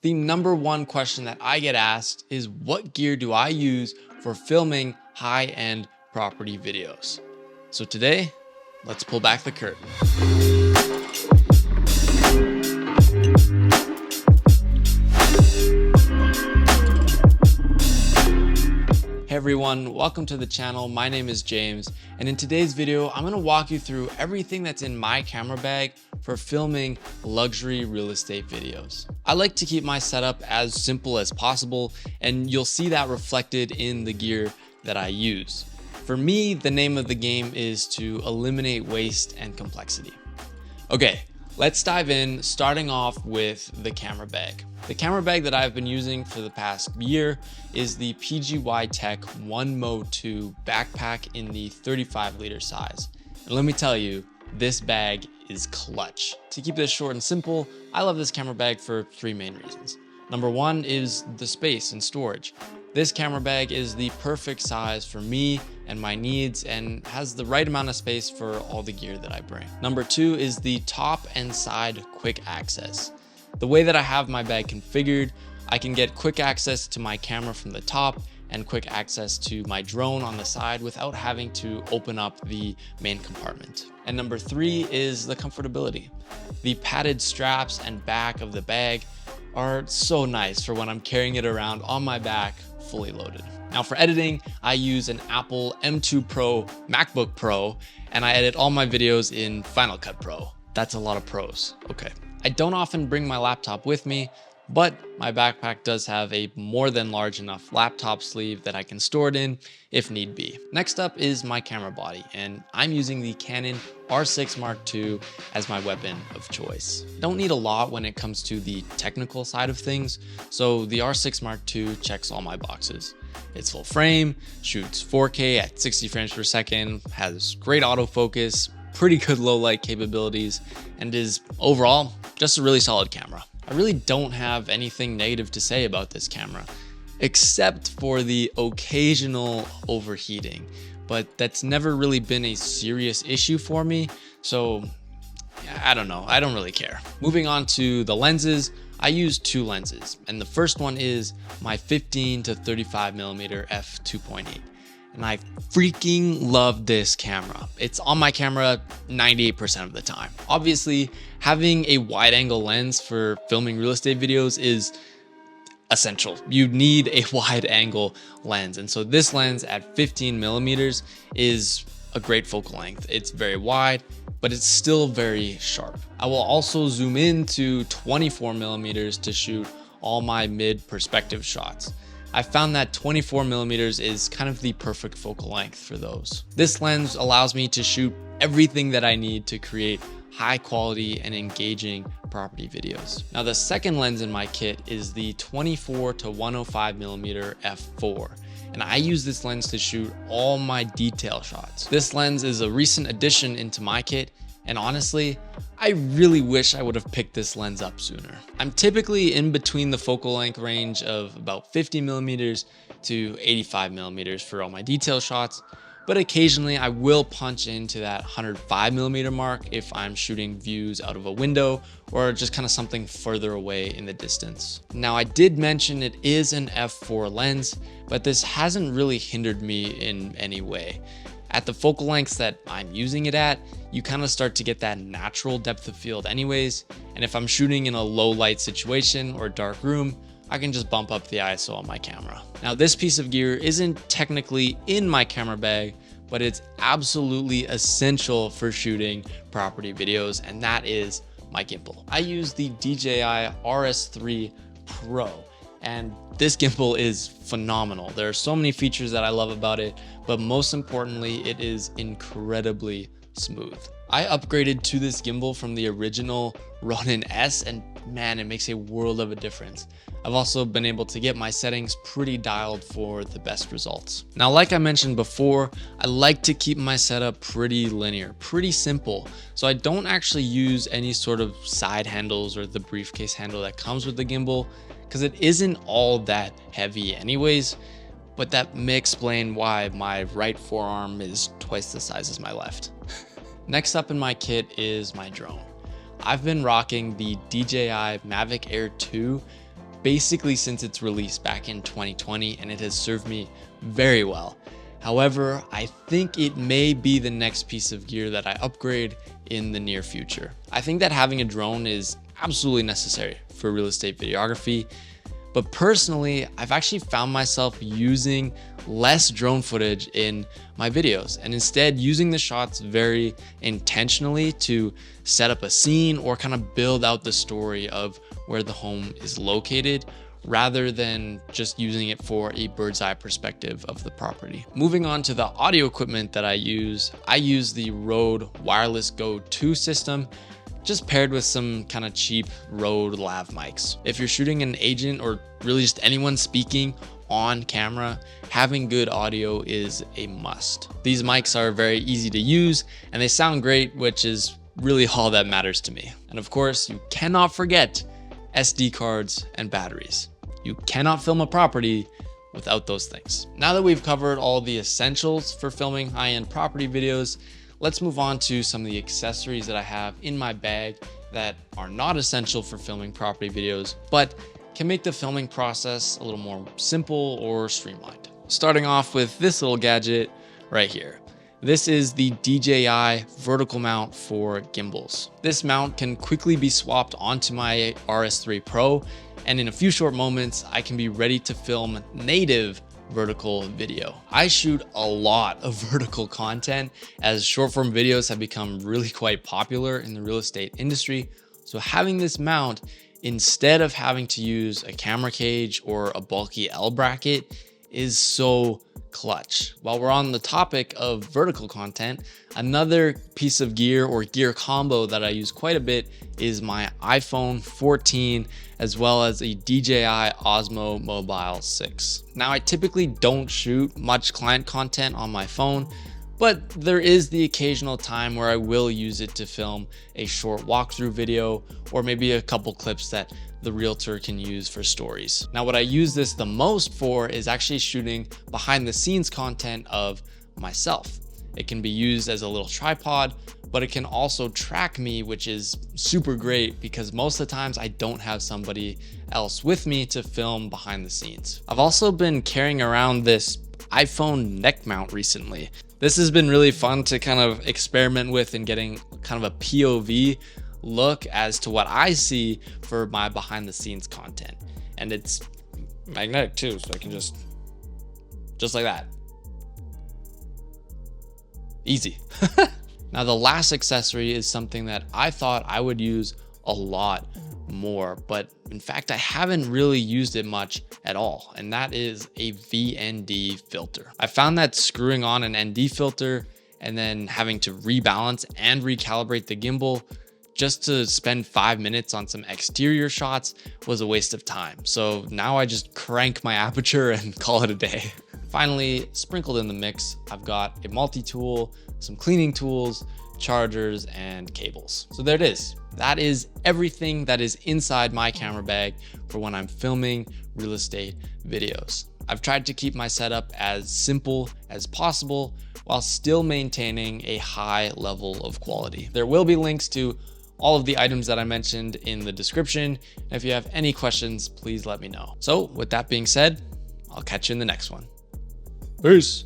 The number one question that I get asked is what gear do I use for filming high-end property videos? So today, let's pull back the curtain. Hey everyone, welcome to the channel. My name is James, and in today's video, I'm gonna walk you through everything that's in my camera bag for filming luxury real estate videos. I like to keep my setup as simple as possible, and you'll see that reflected in the gear that I use. For me, the name of the game is to eliminate waste and complexity. Okay, let's dive in, starting off with the camera bag. The camera bag that I've been using for the past year is the PGY Tech 1Mo2 backpack in the 35 liter size. And let me tell you, this bag is clutch. To keep this short and simple, I love this camera bag for three main reasons. Number one is the space and storage. This camera bag is the perfect size for me and my needs and has the right amount of space for all the gear that I bring. Number two is the top and side quick access. The way that I have my bag configured, I can get quick access to my camera from the top and quick access to my drone on the side without having to open up the main compartment. And number three is the comfortability. The padded straps and back of the bag are so nice for when I'm carrying it around on my back fully loaded. Now for editing, I use an Apple M2 Pro MacBook Pro, and I edit all my videos in Final Cut Pro. That's a lot of pros. Okay. I don't often bring my laptop with me, but my backpack does have a more than large enough laptop sleeve that I can store it in if need be. Next up is my camera body, and I'm using the Canon R6 Mark II as my weapon of choice. Don't need a lot when it comes to the technical side of things, so the R6 Mark II checks all my boxes. It's full frame, shoots 4K at 60 frames per second, has great autofocus, pretty good low light capabilities, and is overall just a really solid camera. I really don't have anything negative to say about this camera, except for the occasional overheating, but that's never really been a serious issue for me, so I don't know, I don't really care. Moving on to the lenses, I use two lenses, and the first one is my 15 to 35mm f2.8. And I freaking love this camera. It's on my camera 98% of the time. Obviously, having a wide angle lens for filming real estate videos is essential. You need a wide angle lens. And so this lens at 15mm is a great focal length. It's very wide, but it's still very sharp. I will also zoom in to 24mm to shoot all my mid perspective shots. I found that 24mm is kind of the perfect focal length for those. This lens allows me to shoot everything that I need to create high quality and engaging property videos. Now the second lens in my kit is the 24 to 105mm f4. And I use this lens to shoot all my detail shots. This lens is a recent addition into my kit, and honestly, I really wish I would have picked this lens up sooner. I'm typically in between the focal length range of about 50mm to 85mm for all my detail shots, but occasionally I will punch into that 105mm mark if I'm shooting views out of a window or just kind of something further away in the distance. Now I did mention it is an f4 lens, but this hasn't really hindered me in any way. At the focal lengths that I'm using it at, you kind of start to get that natural depth of field anyways, and if I'm shooting in a low light situation or dark room, I can just bump up the ISO on my camera. Now this piece of gear isn't technically in my camera bag, but it's absolutely essential for shooting property videos, and that is my gimbal. I use the DJI RS3 Pro, and this gimbal is phenomenal. There are so many features that I love about it, but most importantly, it is incredibly smooth. I upgraded to this gimbal from the original Ronin S, and man, it makes a world of a difference. I've also been able to get my settings pretty dialed for the best results. Now, like I mentioned before, I like to keep my setup pretty linear, pretty simple. So I don't actually use any sort of side handles or the briefcase handle that comes with the gimbal, because it isn't all that heavy anyways, but that may explain why my right forearm is twice the size as my left. Next up in my kit is my drone. I've been rocking the DJI Mavic Air 2 basically since its release back in 2020, and it has served me very well. However, I think it may be the next piece of gear that I upgrade in the near future. I think that having a drone is absolutely necessary for real estate videography, but personally, I've actually found myself using less drone footage in my videos and instead using the shots very intentionally to set up a scene or kind of build out the story of where the home is located, rather than just using it for a bird's eye perspective of the property. Moving on to the audio equipment that I use the Rode Wireless Go 2 system, just paired with some kind of cheap Rode lav mics. If you're shooting an agent or really just anyone speaking on camera, having good audio is a must. These mics are very easy to use and they sound great, which is really all that matters to me. And of course, you cannot forget SD cards and batteries. You cannot film a property without those things. Now that we've covered all the essentials for filming high-end property videos, let's move on to some of the accessories that I have in my bag that are not essential for filming property videos, but can make the filming process a little more simple or streamlined. Starting off with this little gadget right here. This is the DJI vertical mount for gimbals. This mount can quickly be swapped onto my RS3 Pro, and in a few short moments, I can be ready to film native vertical video. I shoot a lot of vertical content as short form videos have become really quite popular in the real estate industry. So having this mount, instead of having to use a camera cage or a bulky L bracket, is so clutch. While we're on the topic of vertical content, another piece of gear or gear combo that I use quite a bit is my iPhone 14 as well as a DJI Osmo Mobile 6. Now, I typically don't shoot much client content on my phone, but there is the occasional time where I will use it to film a short walkthrough video or maybe a couple clips that the realtor can use for stories. Now, what I use this the most for is actually shooting behind the scenes content of myself. It can be used as a little tripod, but it can also track me, which is super great because most of the times I don't have somebody else with me to film behind the scenes. I've also been carrying around this iPhone neck mount recently. This has been really fun to kind of experiment with and getting kind of a POV look as to what I see for my behind the scenes content. And it's magnetic too, so I can just like that. Easy. Now, the last accessory is something that I thought I would use a lot more, but in fact, I haven't really used it much at all. And that is a VND filter. I found that screwing on an ND filter and then having to rebalance and recalibrate the gimbal just to spend 5 minutes on some exterior shots was a waste of time. So now I just crank my aperture and call it a day. Finally, sprinkled in the mix, I've got a multi-tool, some cleaning tools, chargers, and cables. So there it is. That is everything that is inside my camera bag for when I'm filming real estate videos. I've tried to keep my setup as simple as possible while still maintaining a high level of quality. There will be links to all of the items that I mentioned in the description. And if you have any questions, please let me know. So with that being said, I'll catch you in the next one. Peace.